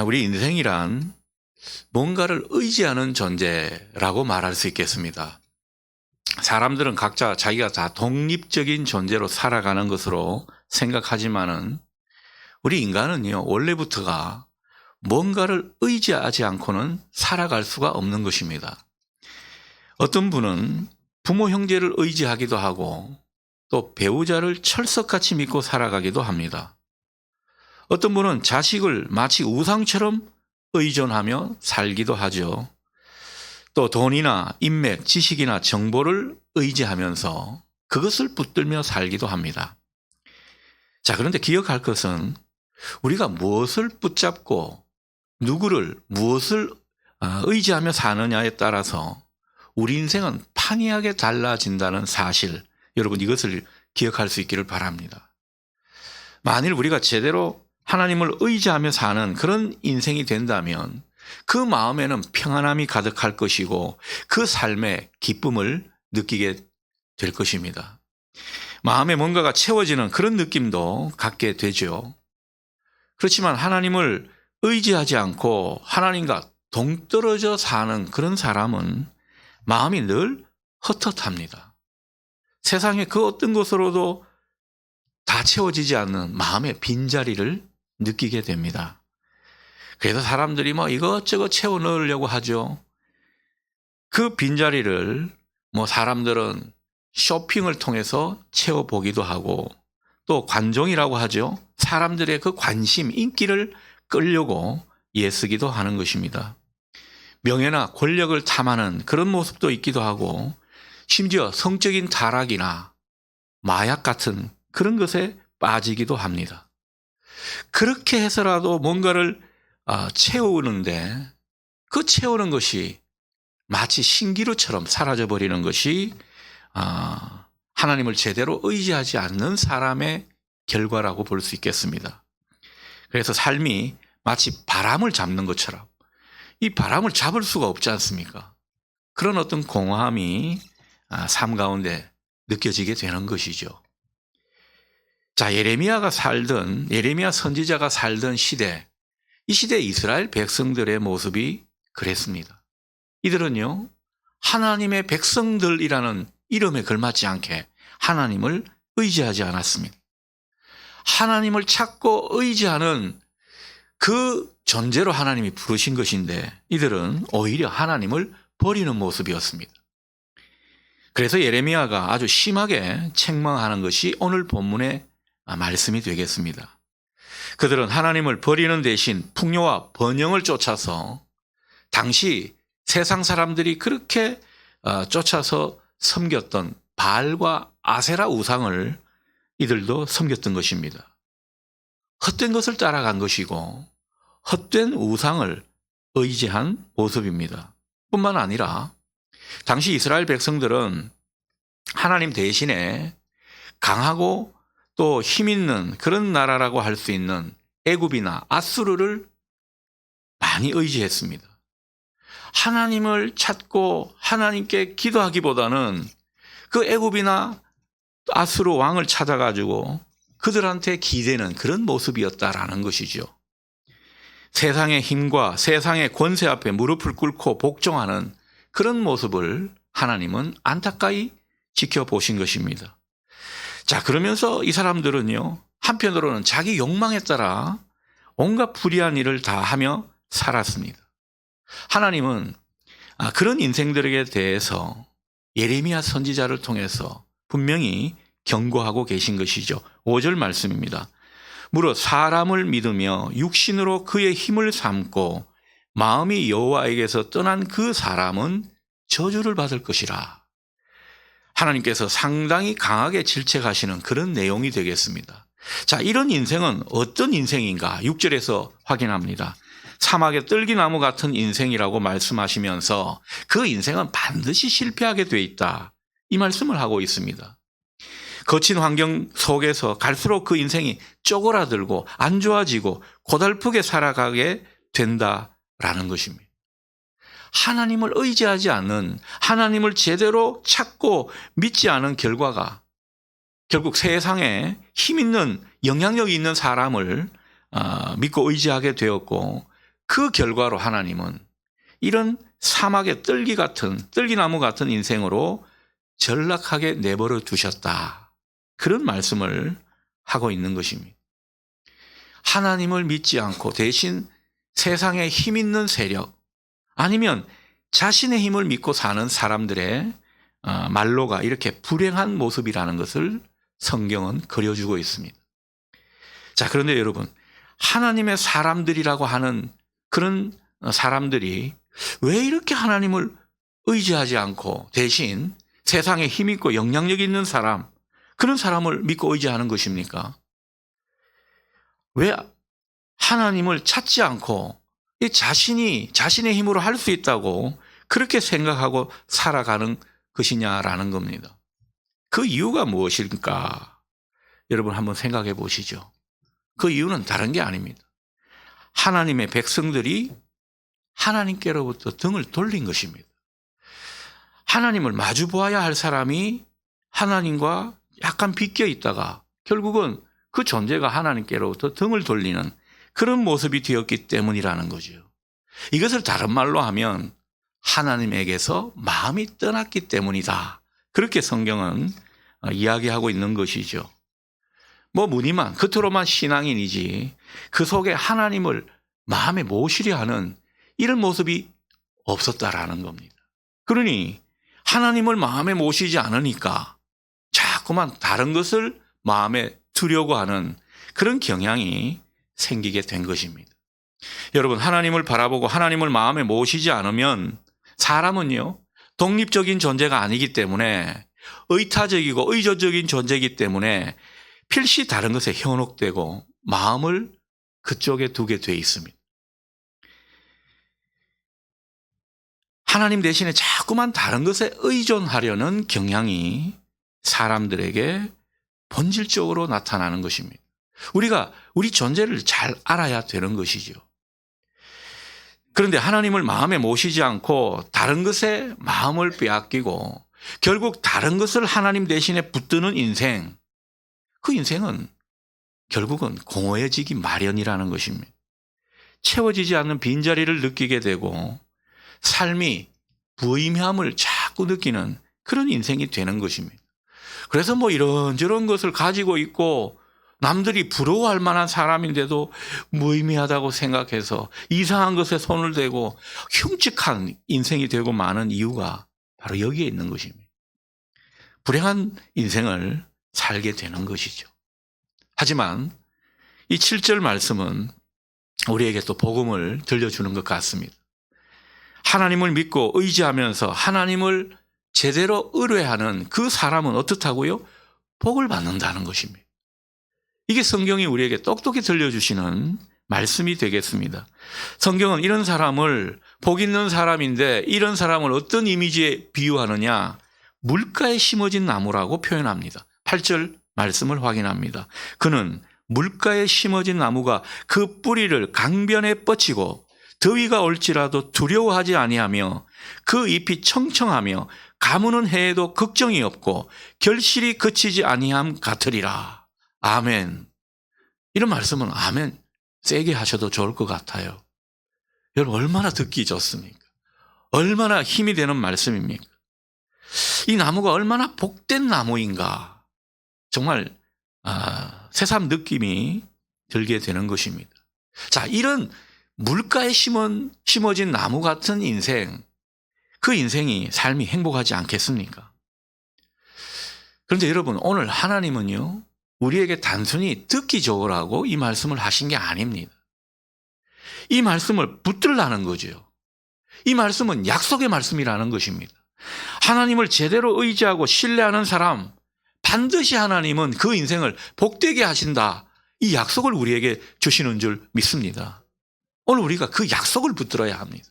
우리 인생이란 뭔가를 의지하는 존재라고 말할 수 있겠습니다. 사람들은 각자 자기가 다 독립적인 존재로 살아가는 것으로 생각하지만은 우리 인간은요, 원래부터가 뭔가를 의지하지 않고는 살아갈 수가 없는 것입니다. 어떤 분은 부모 형제를 의지하기도 하고 또 배우자를 철석같이 믿고 살아가기도 합니다. 어떤 분은 자식을 마치 우상처럼 의존하며 살기도 하죠. 또 돈이나 인맥, 지식이나 정보를 의지하면서 그것을 붙들며 살기도 합니다. 자, 그런데 기억할 것은 우리가 무엇을 붙잡고 누구를 무엇을 의지하며 사느냐에 따라서 우리 인생은 판이하게 달라진다는 사실, 여러분 이것을 기억할 수 있기를 바랍니다. 만일 우리가 제대로 하나님을 의지하며 사는 그런 인생이 된다면 그 마음에는 평안함이 가득할 것이고 그 삶의 기쁨을 느끼게 될 것입니다. 마음에 뭔가가 채워지는 그런 느낌도 갖게 되죠. 그렇지만 하나님을 의지하지 않고 하나님과 동떨어져 사는 그런 사람은 마음이 늘 헛헛합니다. 세상의 그 어떤 것으로도 다 채워지지 않는 마음의 빈자리를 느끼게 됩니다. 그래서 사람들이 이것저것 채워 넣으려고 하죠. 그 빈자리를 사람들은 쇼핑을 통해서 채워보기도 하고 또 관종이라고 하죠. 사람들의 그 관심, 인기를 끌려고 애쓰기도 하는 것입니다. 명예나 권력을 탐하는 그런 모습도 있기도 하고 심지어 성적인 타락이나 마약 같은 그런 것에 빠지기도 합니다. 그렇게 해서라도 뭔가를 채우는데 그 채우는 것이 마치 신기루처럼 사라져버리는 것이 하나님을 제대로 의지하지 않는 사람의 결과라고 볼 수 있겠습니다. 그래서 삶이 마치 바람을 잡는 것처럼 이 바람을 잡을 수가 없지 않습니까? 그런 어떤 공허함이 삶 가운데 느껴지게 되는 것이죠. 자, 예레미야 선지자가 살던 시대, 이 시대 이스라엘 백성들의 모습이 그랬습니다. 이들은요, 하나님의 백성들이라는 이름에 걸맞지 않게 하나님을 의지하지 않았습니다. 하나님을 찾고 의지하는 그 존재로 하나님이 부르신 것인데 이들은 오히려 하나님을 버리는 모습이었습니다. 그래서 예레미야가 아주 심하게 책망하는 것이 오늘 본문의 말씀이 되겠습니다. 그들은 하나님을 버리는 대신 풍요와 번영을 쫓아서 당시 세상 사람들이 그렇게 쫓아서 섬겼던 바알과 아세라 우상을 이들도 섬겼던 것입니다. 헛된 것을 따라간 것이고 헛된 우상을 의지한 모습입니다. 뿐만 아니라 당시 이스라엘 백성들은 하나님 대신에 강하고 또 힘 있는 그런 나라라고 할 수 있는 애굽이나 아수르를 많이 의지했습니다. 하나님을 찾고 하나님께 기도하기보다는 그 애굽이나 아수르 왕을 찾아가지고 그들한테 기대는 그런 모습이었다라는 것이죠. 세상의 힘과 세상의 권세 앞에 무릎을 꿇고 복종하는 그런 모습을 하나님은 안타까이 지켜보신 것입니다. 자, 그러면서 이 사람들은요, 한편으로는 자기 욕망에 따라 온갖 불의한 일을 다 하며 살았습니다. 하나님은 그런 인생들에게 대해서 예레미야 선지자를 통해서 분명히 경고하고 계신 것이죠. 5절 말씀입니다. 무릇 사람을 믿으며 육신으로 그의 힘을 삼고 마음이 여호와에게서 떠난 그 사람은 저주를 받을 것이라. 하나님께서 상당히 강하게 질책하시는 그런 내용이 되겠습니다. 자, 이런 인생은 어떤 인생인가? 6절에서 확인합니다. 사막의 뜰기나무 같은 인생이라고 말씀하시면서 그 인생은 반드시 실패하게 돼 있다. 이 말씀을 하고 있습니다. 거친 환경 속에서 갈수록 그 인생이 쪼그라들고 안 좋아지고 고달프게 살아가게 된다라는 것입니다. 하나님을 의지하지 않는, 하나님을 제대로 찾고 믿지 않은 결과가 결국 세상에 힘 있는 영향력 있는 사람을 믿고 의지하게 되었고 그 결과로 하나님은 이런 사막의 떨기나무 같은 인생으로 전락하게 내버려 두셨다. 그런 말씀을 하고 있는 것입니다. 하나님을 믿지 않고 대신 세상에 힘 있는 세력 아니면 자신의 힘을 믿고 사는 사람들의 말로가 이렇게 불행한 모습이라는 것을 성경은 그려주고 있습니다. 자, 그런데 여러분, 하나님의 사람들이라고 하는 그런 사람들이 왜 이렇게 하나님을 의지하지 않고 대신 세상에 힘 있고 영향력 있는 사람, 그런 사람을 믿고 의지하는 것입니까? 왜 하나님을 찾지 않고 자신이 자신의 힘으로 할 수 있다고 그렇게 생각하고 살아가는 것이냐라는 겁니다. 그 이유가 무엇일까? 여러분 한번 생각해 보시죠. 그 이유는 다른 게 아닙니다. 하나님의 백성들이 하나님께로부터 등을 돌린 것입니다. 하나님을 마주 보아야 할 사람이 하나님과 약간 빗겨 있다가 결국은 그 존재가 하나님께로부터 등을 돌리는 그런 모습이 되었기 때문이라는 거죠. 이것을 다른 말로 하면 하나님에게서 마음이 떠났기 때문이다. 그렇게 성경은 이야기하고 있는 것이죠. 무늬만 겉으로만 신앙인이지 그 속에 하나님을 마음에 모시려 하는 이런 모습이 없었다라는 겁니다. 그러니 하나님을 마음에 모시지 않으니까 자꾸만 다른 것을 마음에 두려고 하는 그런 경향이 생기게 된 것입니다. 여러분, 하나님을 바라보고 하나님을 마음에 모시지 않으면 사람은요, 독립적인 존재가 아니기 때문에 의타적이고 의존적인 존재이기 때문에 필시 다른 것에 현혹되고 마음을 그쪽에 두게 돼 있습니다. 하나님 대신에 자꾸만 다른 것에 의존하려는 경향이 사람들에게 본질적으로 나타나는 것입니다. 우리가 우리 존재를 잘 알아야 되는 것이죠. 그런데 하나님을 마음에 모시지 않고 다른 것에 마음을 빼앗기고 결국 다른 것을 하나님 대신에 붙드는 인생, 그 인생은 결국은 공허해지기 마련이라는 것입니다. 채워지지 않는 빈자리를 느끼게 되고 삶이 무의미함을 자꾸 느끼는 그런 인생이 되는 것입니다. 그래서 이런저런 것을 가지고 있고 남들이 부러워할 만한 사람인데도 무의미하다고 생각해서 이상한 것에 손을 대고 흉측한 인생이 되고 마는 이유가 바로 여기에 있는 것입니다. 불행한 인생을 살게 되는 것이죠. 하지만 이 7절 말씀은 우리에게 또 복음을 들려주는 것 같습니다. 하나님을 믿고 의지하면서 하나님을 제대로 의뢰하는 그 사람은 어떻다고요? 복을 받는다는 것입니다. 이게 성경이 우리에게 똑똑히 들려주시는 말씀이 되겠습니다. 성경은 이런 사람을 복 있는 사람인데 이런 사람을 어떤 이미지에 비유하느냐? 물가에 심어진 나무라고 표현합니다. 8절 말씀을 확인합니다. 그는 물가에 심어진 나무가 그 뿌리를 강변에 뻗치고 더위가 올지라도 두려워하지 아니하며 그 잎이 청청하며 가무는 해에도 걱정이 없고 결실이 그치지 아니함 같으리라. 아멘. 이런 말씀은 아멘 세게 하셔도 좋을 것 같아요. 여러분 얼마나 듣기 좋습니까? 얼마나 힘이 되는 말씀입니까? 이 나무가 얼마나 복된 나무인가. 정말 새삼 느낌이 들게 되는 것입니다. 자, 이런 물가에 심어진 나무 같은 인생, 그 인생이 삶이 행복하지 않겠습니까? 그런데 여러분 오늘 하나님은요 우리에게 단순히 듣기 좋으라고 이 말씀을 하신 게 아닙니다. 이 말씀을 붙들라는 거죠. 이 말씀은 약속의 말씀이라는 것입니다. 하나님을 제대로 의지하고 신뢰하는 사람, 반드시 하나님은 그 인생을 복되게 하신다. 이 약속을 우리에게 주시는 줄 믿습니다. 오늘 우리가 그 약속을 붙들어야 합니다.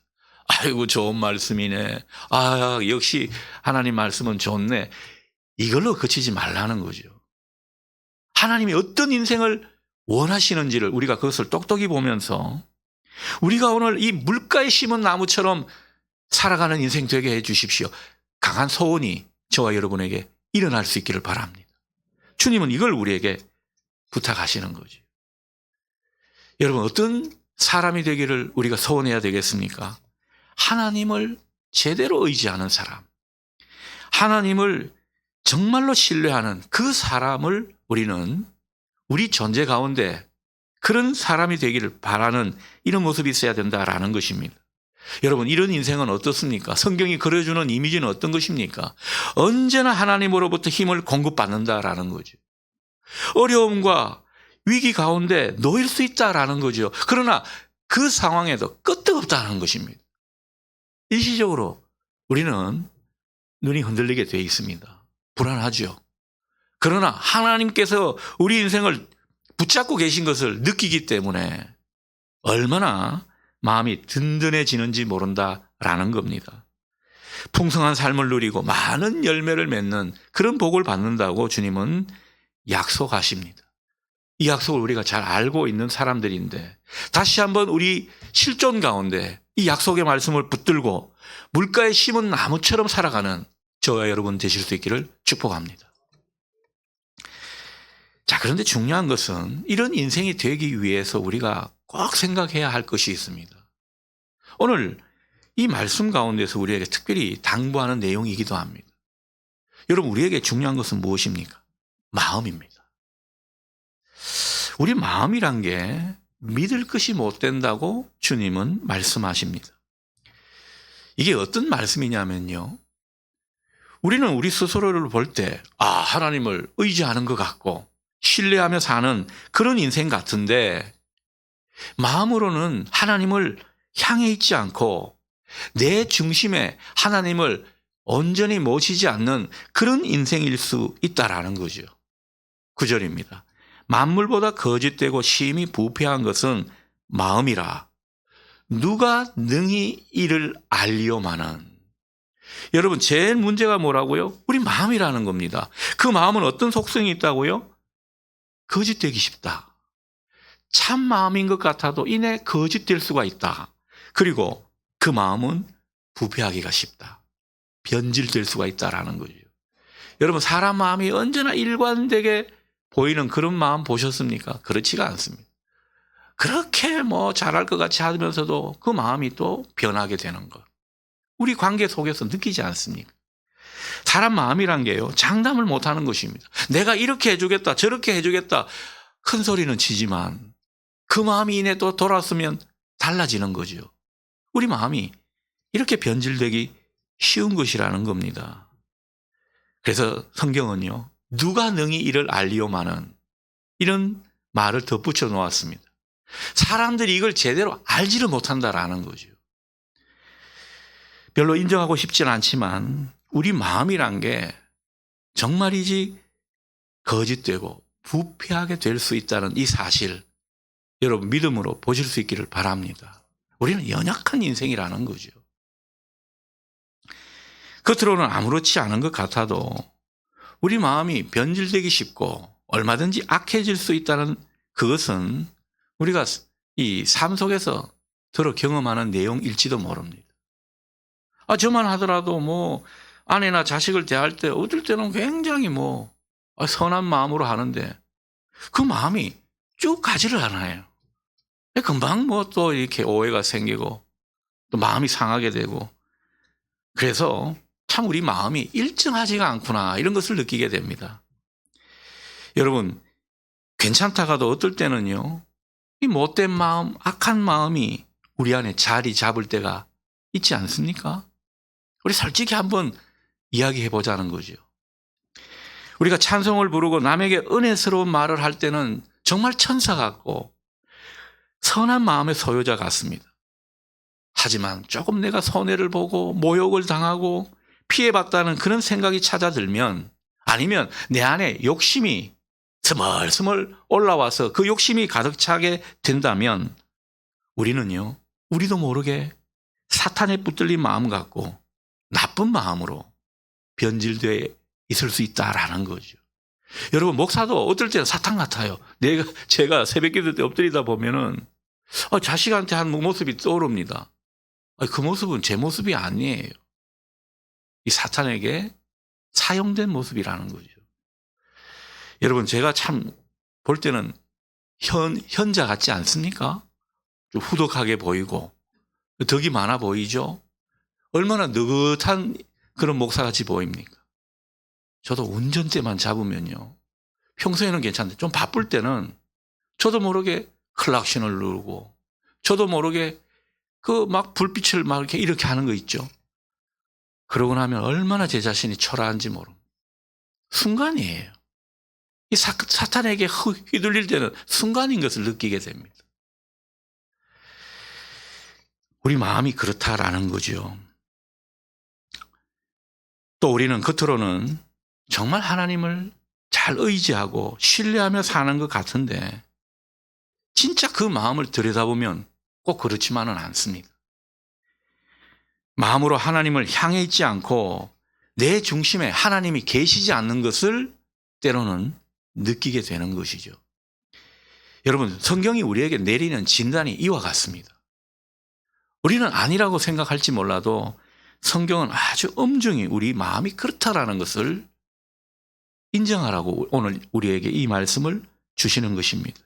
아이고 좋은 말씀이네. 역시 하나님 말씀은 좋네. 이걸로 그치지 말라는 거죠. 하나님이 어떤 인생을 원하시는지를 우리가 그것을 똑똑히 보면서 우리가 오늘 이 물가에 심은 나무처럼 살아가는 인생 되게 해 주십시오. 강한 소원이 저와 여러분에게 일어날 수 있기를 바랍니다. 주님은 이걸 우리에게 부탁하시는 거죠. 여러분, 어떤 사람이 되기를 우리가 소원해야 되겠습니까? 하나님을 제대로 의지하는 사람, 하나님을 정말로 신뢰하는 그 사람을 우리는 우리 존재 가운데 그런 사람이 되기를 바라는 이런 모습이 있어야 된다라는 것입니다. 여러분, 이런 인생은 어떻습니까? 성경이 그려주는 이미지는 어떤 것입니까? 언제나 하나님으로부터 힘을 공급받는다라는 거죠. 어려움과 위기 가운데 놓일 수 있다라는 거죠. 그러나 그 상황에도 끄떡없다는 것입니다. 일시적으로 우리는 눈이 흔들리게 되어 있습니다. 불안하죠. 그러나 하나님께서 우리 인생을 붙잡고 계신 것을 느끼기 때문에 얼마나 마음이 든든해지는지 모른다라는 겁니다. 풍성한 삶을 누리고 많은 열매를 맺는 그런 복을 받는다고 주님은 약속하십니다. 이 약속을 우리가 잘 알고 있는 사람들인데 다시 한번 우리 실존 가운데 이 약속의 말씀을 붙들고 물가에 심은 나무처럼 살아가는 저와 여러분 되실 수 있기를 축복합니다. 자, 그런데 중요한 것은 이런 인생이 되기 위해서 우리가 꼭 생각해야 할 것이 있습니다. 오늘 이 말씀 가운데서 우리에게 특별히 당부하는 내용이기도 합니다. 여러분, 우리에게 중요한 것은 무엇입니까? 마음입니다. 우리 마음이란 게 믿을 것이 못 된다고 주님은 말씀하십니다. 이게 어떤 말씀이냐면요. 우리는 우리 스스로를 볼 때, 하나님을 의지하는 것 같고, 신뢰하며 사는 그런 인생 같은데, 마음으로는 하나님을 향해 있지 않고, 내 중심에 하나님을 온전히 모시지 않는 그런 인생일 수 있다라는 거죠. 9절입니다. 만물보다 거짓되고 심히 부패한 것은 마음이라 누가 능히 이를 알리오마는. 여러분, 제일 문제가 뭐라고요? 우리 마음이라는 겁니다. 그 마음은 어떤 속성이 있다고요? 거짓되기 쉽다. 참 마음인 것 같아도 이내 거짓될 수가 있다. 그리고 그 마음은 부패하기가 쉽다. 변질될 수가 있다라는 거죠. 여러분, 사람 마음이 언제나 일관되게 보이는 그런 마음 보셨습니까? 그렇지가 않습니다. 그렇게 잘할 것 같이 하면서도 그 마음이 또 변하게 되는 것. 우리 관계 속에서 느끼지 않습니까? 사람 마음이란 게요, 장담을 못하는 것입니다. 내가 이렇게 해주겠다, 저렇게 해주겠다, 큰 소리는 치지만 그 마음이 이내 또 돌아서면 달라지는 거죠. 우리 마음이 이렇게 변질되기 쉬운 것이라는 겁니다. 그래서 성경은요, 누가 능히 이를 알리오마는 이런 말을 덧붙여 놓았습니다. 사람들이 이걸 제대로 알지를 못한다라는 거죠. 별로 인정하고 싶지는 않지만 우리 마음이란 게 정말이지 거짓되고 부패하게 될 수 있다는 이 사실, 여러분 믿음으로 보실 수 있기를 바랍니다. 우리는 연약한 인생이라는 거죠. 겉으로는 아무렇지 않은 것 같아도 우리 마음이 변질되기 쉽고 얼마든지 악해질 수 있다는 그것은 우리가 이 삶 속에서 들어 경험하는 내용일지도 모릅니다. 저만 하더라도 아내나 자식을 대할 때 어떨 때는 굉장히 선한 마음으로 하는데 그 마음이 쭉 가지를 않아요. 금방 또 이렇게 오해가 생기고 또 마음이 상하게 되고, 그래서 참 우리 마음이 일정하지가 않구나 이런 것을 느끼게 됩니다. 여러분, 괜찮다가도 어떨 때는요, 이 못된 마음, 악한 마음이 우리 안에 자리 잡을 때가 있지 않습니까? 우리 솔직히 한번 이야기해 보자는 거죠. 우리가 찬송을 부르고 남에게 은혜스러운 말을 할 때는 정말 천사 같고 선한 마음의 소유자 같습니다. 하지만 조금 내가 손해를 보고 모욕을 당하고 피해봤다는 그런 생각이 찾아들면, 아니면 내 안에 욕심이 스멀스멀 올라와서 그 욕심이 가득 차게 된다면 우리는요, 우리도 모르게 사탄에 붙들린 마음 같고 나쁜 마음으로 변질되어 있을 수 있다라는 거죠. 여러분, 목사도 어떨 때는 사탄 같아요. 제가 새벽기도 때 엎드리다 보면은 자식한테 한 모습이 떠오릅니다. 그 모습은 제 모습이 아니에요. 이 사탄에게 사용된 모습이라는 거죠. 여러분, 제가 참 볼 때는 현자 같지 않습니까? 좀 후덕하게 보이고 덕이 많아 보이죠? 얼마나 느긋한 그런 목사같이 보입니까? 저도 운전대만 잡으면요, 평소에는 괜찮은데 좀 바쁠 때는 저도 모르게 클락션을 누르고 저도 모르게 그 막 불빛을 막 이렇게 하는 거 있죠. 그러고 나면 얼마나 제 자신이 초라한지 모릅니다. 순간이에요. 이 사탄에게 휘둘릴 때는 순간인 것을 느끼게 됩니다. 우리 마음이 그렇다라는 거죠. 또 우리는 겉으로는 정말 하나님을 잘 의지하고 신뢰하며 사는 것 같은데 진짜 그 마음을 들여다보면 꼭 그렇지만은 않습니다. 마음으로 하나님을 향해 있지 않고 내 중심에 하나님이 계시지 않는 것을 때로는 느끼게 되는 것이죠. 여러분, 성경이 우리에게 내리는 진단이 이와 같습니다. 우리는 아니라고 생각할지 몰라도 성경은 아주 엄중히 우리 마음이 그렇다라는 것을 인정하라고 오늘 우리에게 이 말씀을 주시는 것입니다.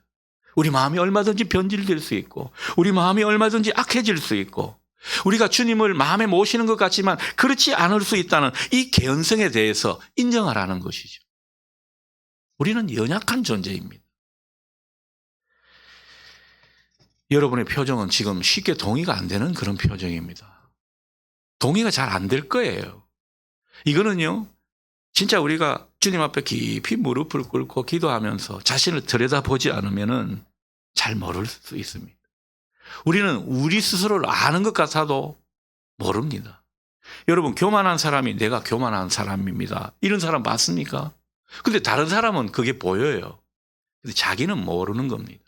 우리 마음이 얼마든지 변질될 수 있고 우리 마음이 얼마든지 악해질 수 있고 우리가 주님을 마음에 모시는 것 같지만 그렇지 않을 수 있다는 이 개연성에 대해서 인정하라는 것이죠. 우리는 연약한 존재입니다. 여러분의 표정은 지금 쉽게 동의가 안 되는 그런 표정입니다. 동의가 잘 안 될 거예요. 이거는요, 진짜 우리가 주님 앞에 깊이 무릎을 꿇고 기도하면서 자신을 들여다보지 않으면 잘 모를 수 있습니다. 우리는 우리 스스로를 아는 것 같아도 모릅니다. 여러분, 교만한 사람이 내가 교만한 사람입니다, 이런 사람 봤습니까? 근데 다른 사람은 그게 보여요. 근데 자기는 모르는 겁니다.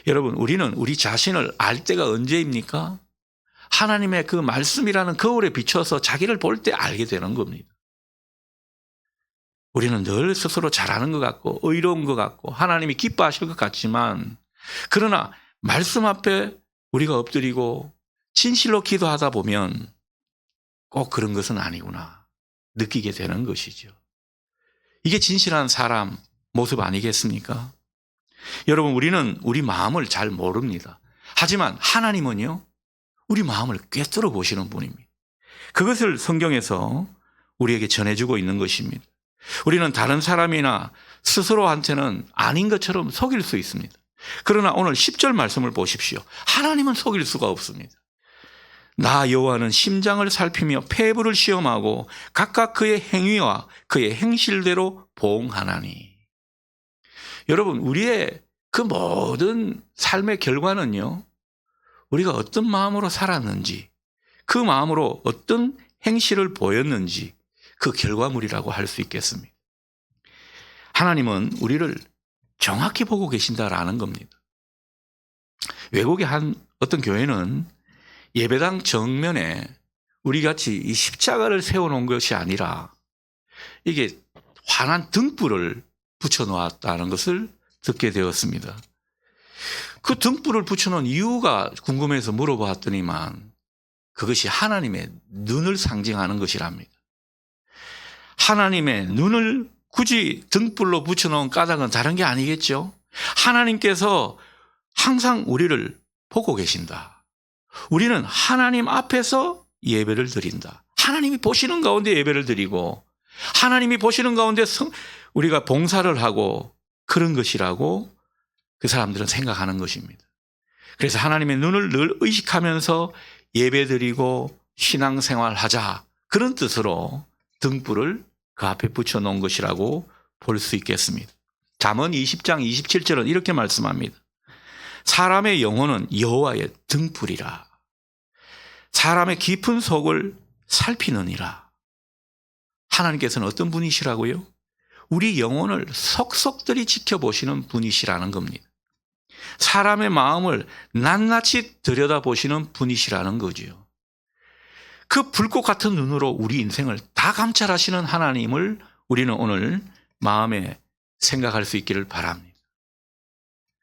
여러분, 우리는 우리 자신을 알 때가 언제입니까? 하나님의 그 말씀이라는 거울에 비춰서 자기를 볼 때 알게 되는 겁니다. 우리는 늘 스스로 잘하는 것 같고 의로운 것 같고 하나님이 기뻐하실 것 같지만, 그러나 말씀 앞에 우리가 엎드리고 진실로 기도하다 보면 꼭 그런 것은 아니구나 느끼게 되는 것이죠. 이게 진실한 사람 모습 아니겠습니까? 여러분, 우리는 우리 마음을 잘 모릅니다. 하지만 하나님은요, 우리 마음을 꿰뚫어 보시는 분입니다. 그것을 성경에서 우리에게 전해주고 있는 것입니다. 우리는 다른 사람이나 스스로한테는 아닌 것처럼 속일 수 있습니다. 그러나 오늘 10절 말씀을 보십시오. 하나님은 속일 수가 없습니다. 나 여호와는 심장을 살피며 폐부를 시험하고 각각 그의 행위와 그의 행실대로 보응하나니. 여러분, 우리의 그 모든 삶의 결과는요, 우리가 어떤 마음으로 살았는지, 그 마음으로 어떤 행실을 보였는지 그 결과물이라고 할 수 있겠습니다. 하나님은 우리를 정확히 보고 계신다라는 겁니다. 외국의 어떤 교회는 예배당 정면에 우리 같이 이 십자가를 세워놓은 것이 아니라 이게 환한 등불을 붙여놓았다는 것을 듣게 되었습니다. 그 등불을 붙여놓은 이유가 궁금해서 물어봤더니만 그것이 하나님의 눈을 상징하는 것이랍니다. 하나님의 눈을 굳이 등불로 붙여놓은 까닭은 다른 게 아니겠죠. 하나님께서 항상 우리를 보고 계신다. 우리는 하나님 앞에서 예배를 드린다. 하나님이 보시는 가운데 예배를 드리고 하나님이 보시는 가운데 우리가 봉사를 하고 그런 것이라고 그 사람들은 생각하는 것입니다. 그래서 하나님의 눈을 늘 의식하면서 예배드리고 신앙생활하자, 그런 뜻으로 등불을 그 앞에 붙여놓은 것이라고 볼 수 있겠습니다. 잠언 20장 27절은 이렇게 말씀합니다. 사람의 영혼은 여호와의 등불이라. 사람의 깊은 속을 살피느니라. 하나님께서는 어떤 분이시라고요? 우리 영혼을 속속들이 지켜보시는 분이시라는 겁니다. 사람의 마음을 낱낱이 들여다보시는 분이시라는 거죠. 그 불꽃 같은 눈으로 우리 인생을 다 감찰하시는 하나님을 우리는 오늘 마음에 생각할 수 있기를 바랍니다.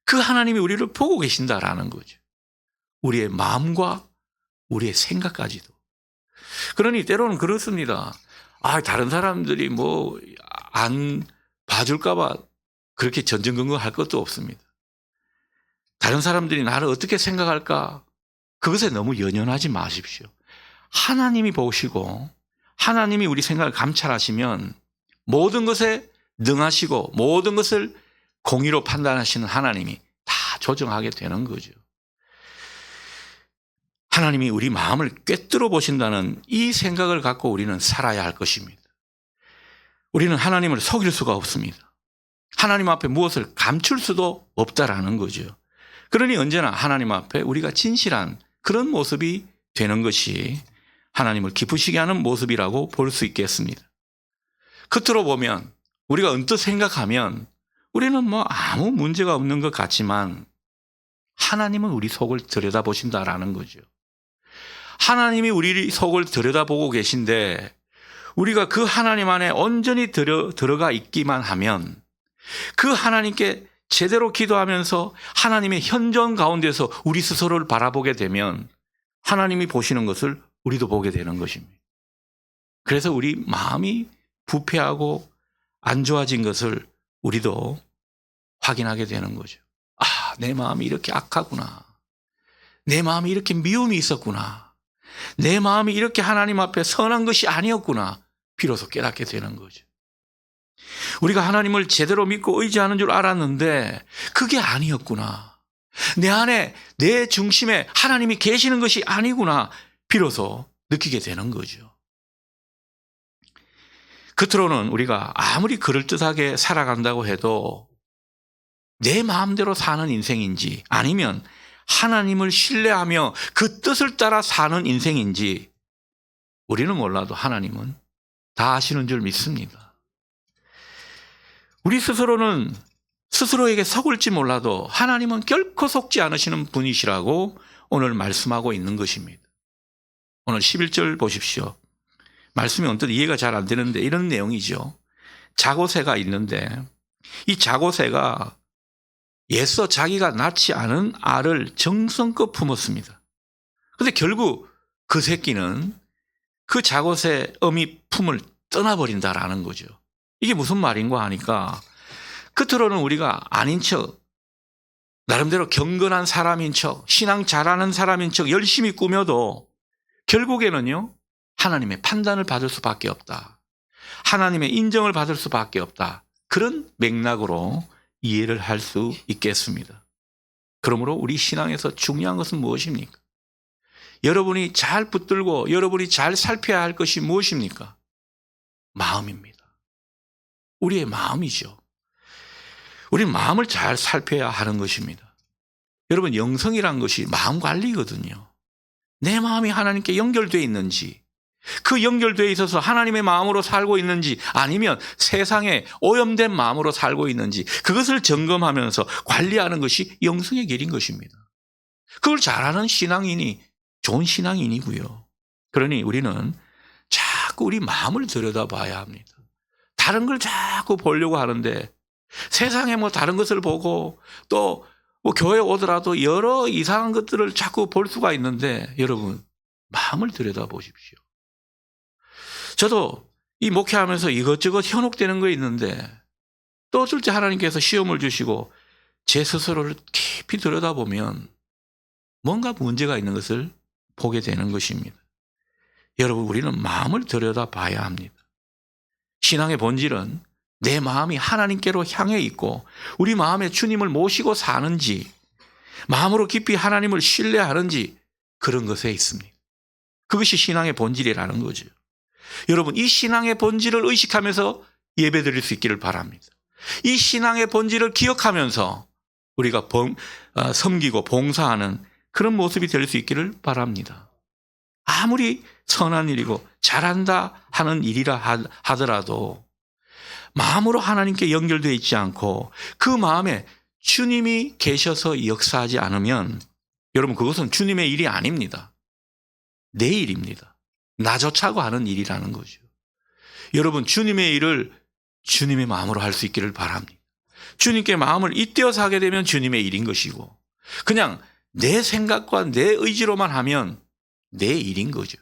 그 하나님이 우리를 보고 계신다라는 거죠. 우리의 마음과 우리의 생각까지도. 그러니 때로는 그렇습니다. 다른 사람들이 안 봐줄까봐 그렇게 전전긍긍할 것도 없습니다. 다른 사람들이 나를 어떻게 생각할까? 그것에 너무 연연하지 마십시오. 하나님이 보시고 하나님이 우리 생각을 감찰하시면 모든 것에 능하시고 모든 것을 공의로 판단하시는 하나님이 다 조정하게 되는 거죠. 하나님이 우리 마음을 꿰뚫어 보신다는 이 생각을 갖고 우리는 살아야 할 것입니다. 우리는 하나님을 속일 수가 없습니다. 하나님 앞에 무엇을 감출 수도 없다라는 거죠. 그러니 언제나 하나님 앞에 우리가 진실한 그런 모습이 되는 것이 하나님을 기쁘시게 하는 모습이라고 볼 수 있겠습니다. 겉으로 보면 우리가 언뜻 생각하면 우리는 뭐 아무 문제가 없는 것 같지만 하나님은 우리 속을 들여다보신다라는 거죠. 하나님이 우리 속을 들여다보고 계신데 우리가 그 하나님 안에 온전히 들어가 있기만 하면 그 하나님께 제대로 기도하면서 하나님의 현존 가운데서 우리 스스로를 바라보게 되면 하나님이 보시는 것을 우리도 보게 되는 것입니다. 그래서 우리 마음이 부패하고 안 좋아진 것을 우리도 확인하게 되는 거죠. 아, 내 마음이 이렇게 악하구나. 내 마음이 이렇게 미움이 있었구나. 내 마음이 이렇게 하나님 앞에 선한 것이 아니었구나. 비로소 깨닫게 되는 거죠. 우리가 하나님을 제대로 믿고 의지하는 줄 알았는데 그게 아니었구나. 내 안에 내 중심에 하나님이 계시는 것이 아니구나. 비로소 느끼게 되는 거죠. 겉으로는 우리가 아무리 그럴듯하게 살아간다고 해도 내 마음대로 사는 인생인지 아니면 하나님을 신뢰하며 그 뜻을 따라 사는 인생인지 우리는 몰라도 하나님은 다 아시는 줄 믿습니다. 우리 스스로는 스스로에게 속을지 몰라도 하나님은 결코 속지 않으시는 분이시라고 오늘 말씀하고 있는 것입니다. 오늘 11절 보십시오. 말씀이 언뜻 이해가 잘 안 되는데 이런 내용이죠. 자고새가 있는데 이 자고새가 애써 자기가 낳지 않은 알을 정성껏 품었습니다. 그런데 결국 그 새끼는 그 자고새 어미 품을 떠나버린다라는 거죠. 이게 무슨 말인가 하니까 겉으로는 우리가 아닌 척 나름대로 경건한 사람인 척 신앙 잘하는 사람인 척 열심히 꾸며도 결국에는요 하나님의 판단을 받을 수밖에 없다. 하나님의 인정을 받을 수밖에 없다. 그런 맥락으로 이해를 할 수 있겠습니다. 그러므로 우리 신앙에서 중요한 것은 무엇입니까? 여러분이 잘 붙들고 여러분이 잘 살펴야 할 것이 무엇입니까? 마음입니다. 우리의 마음이죠. 우리 마음을 잘 살펴야 하는 것입니다. 여러분 영성이란 것이 마음 관리거든요. 내 마음이 하나님께 연결되어 있는지 그 연결되어 있어서 하나님의 마음으로 살고 있는지 아니면 세상에 오염된 마음으로 살고 있는지 그것을 점검하면서 관리하는 것이 영성의 길인 것입니다. 그걸 잘하는 신앙인이 좋은 신앙인이고요. 그러니 우리는 자꾸 우리 마음을 들여다봐야 합니다. 다른 걸 자꾸 보려고 하는데 세상에 뭐 다른 것을 보고 또 뭐 교회 오더라도 여러 이상한 것들을 자꾸 볼 수가 있는데 여러분 마음을 들여다보십시오. 저도 이 목회하면서 이것저것 현혹되는 거 있는데 또 어쩔 때 하나님께서 시험을 주시고 제 스스로를 깊이 들여다보면 뭔가 문제가 있는 것을 보게 되는 것입니다. 여러분 우리는 마음을 들여다봐야 합니다. 신앙의 본질은 내 마음이 하나님께로 향해 있고 우리 마음에 주님을 모시고 사는지 마음으로 깊이 하나님을 신뢰하는지 그런 것에 있습니다. 그것이 신앙의 본질이라는 거죠. 여러분 이 신앙의 본질을 의식하면서 예배드릴 수 있기를 바랍니다. 이 신앙의 본질을 기억하면서 우리가 섬기고 봉사하는 그런 모습이 될 수 있기를 바랍니다. 아무리 선한 일이고 잘한다 하는 일이라 하더라도 마음으로 하나님께 연결되어 있지 않고 그 마음에 주님이 계셔서 역사하지 않으면 여러분 그것은 주님의 일이 아닙니다. 내 일입니다. 나조차고 하는 일이라는 거죠. 여러분 주님의 일을 주님의 마음으로 할 수 있기를 바랍니다. 주님께 마음을 잇대어서 하게 되면 주님의 일인 것이고 그냥 내 생각과 내 의지로만 하면 내 일인 거죠.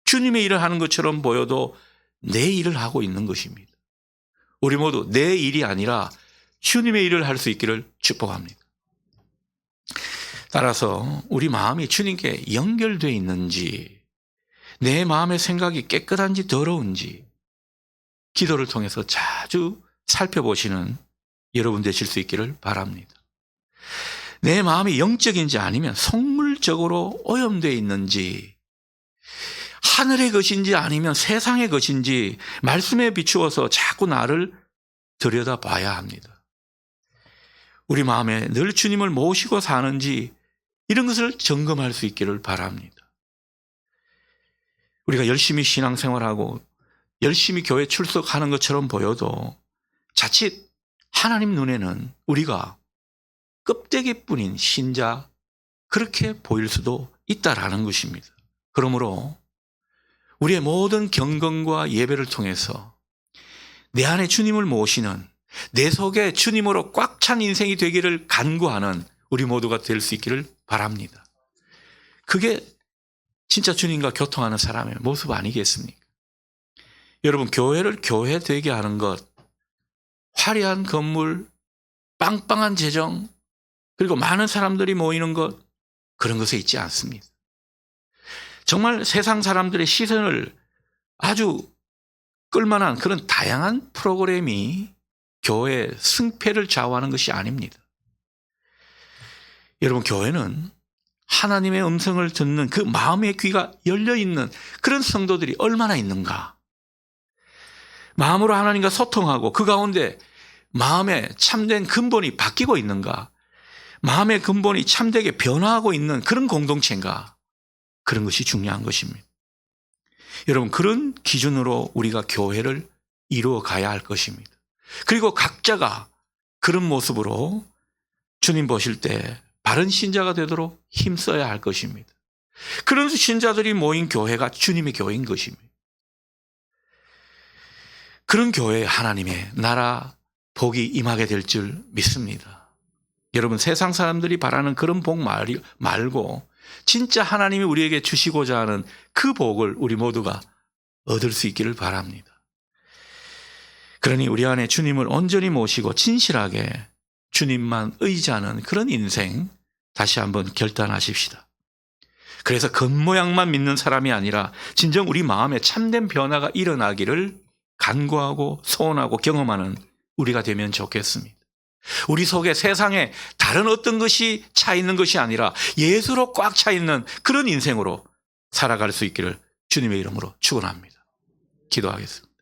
주님의 일을 하는 것처럼 보여도 내 일을 하고 있는 것입니다. 우리 모두 내 일이 아니라 주님의 일을 할 수 있기를 축복합니다. 따라서 우리 마음이 주님께 연결되어 있는지, 내 마음의 생각이 깨끗한지 더러운지 기도를 통해서 자주 살펴보시는 여러분 되실 수 있기를 바랍니다. 내 마음이 영적인지 아니면 속물적으로 오염되어 있는지, 하늘의 것인지 아니면 세상의 것인지 말씀에 비추어서 자꾸 나를 들여다봐야 합니다. 우리 마음에 늘 주님을 모시고 사는지 이런 것을 점검할 수 있기를 바랍니다. 우리가 열심히 신앙생활하고 열심히 교회 출석하는 것처럼 보여도 자칫 하나님 눈에는 우리가 껍데기뿐인 신자, 그렇게 보일 수도 있다라는 것입니다. 그러므로 우리의 모든 경건과 예배를 통해서 내 안에 주님을 모시는, 내 속에 주님으로 꽉 찬 인생이 되기를 간구하는 우리 모두가 될 수 있기를 바랍니다. 그게 진짜 주님과 교통하는 사람의 모습 아니겠습니까? 여러분, 교회를 교회 되게 하는 것, 화려한 건물, 빵빵한 재정, 그리고 많은 사람들이 모이는 것, 그런 것에 있지 않습니다. 정말 세상 사람들의 시선을 아주 끌만한 그런 다양한 프로그램이 교회의 승패를 좌우하는 것이 아닙니다. 여러분, 교회는 하나님의 음성을 듣는 그 마음의 귀가 열려있는 그런 성도들이 얼마나 있는가. 마음으로 하나님과 소통하고 그 가운데 마음의 참된 근본이 바뀌고 있는가. 마음의 근본이 참되게 변화하고 있는 그런 공동체인가. 그런 것이 중요한 것입니다. 여러분, 그런 기준으로 우리가 교회를 이루어 가야 할 것입니다. 그리고 각자가 그런 모습으로 주님 보실 때 바른 신자가 되도록 힘써야 할 것입니다. 그런 신자들이 모인 교회가 주님의 교회인 것입니다. 그런 교회에 하나님의 나라 복이 임하게 될 줄 믿습니다. 여러분, 세상 사람들이 바라는 그런 복 말고 진짜 하나님이 우리에게 주시고자 하는 그 복을 우리 모두가 얻을 수 있기를 바랍니다. 그러니 우리 안에 주님을 온전히 모시고 진실하게 주님만 의지하는 그런 인생 다시 한번 결단하십시다. 그래서 겉모양만 믿는 사람이 아니라 진정 우리 마음에 참된 변화가 일어나기를 간구하고 소원하고 경험하는 우리가 되면 좋겠습니다. 우리 속에 세상에 다른 어떤 것이 차 있는 것이 아니라 예수로 꽉 차 있는 그런 인생으로 살아갈 수 있기를 주님의 이름으로 축원합니다. 기도하겠습니다.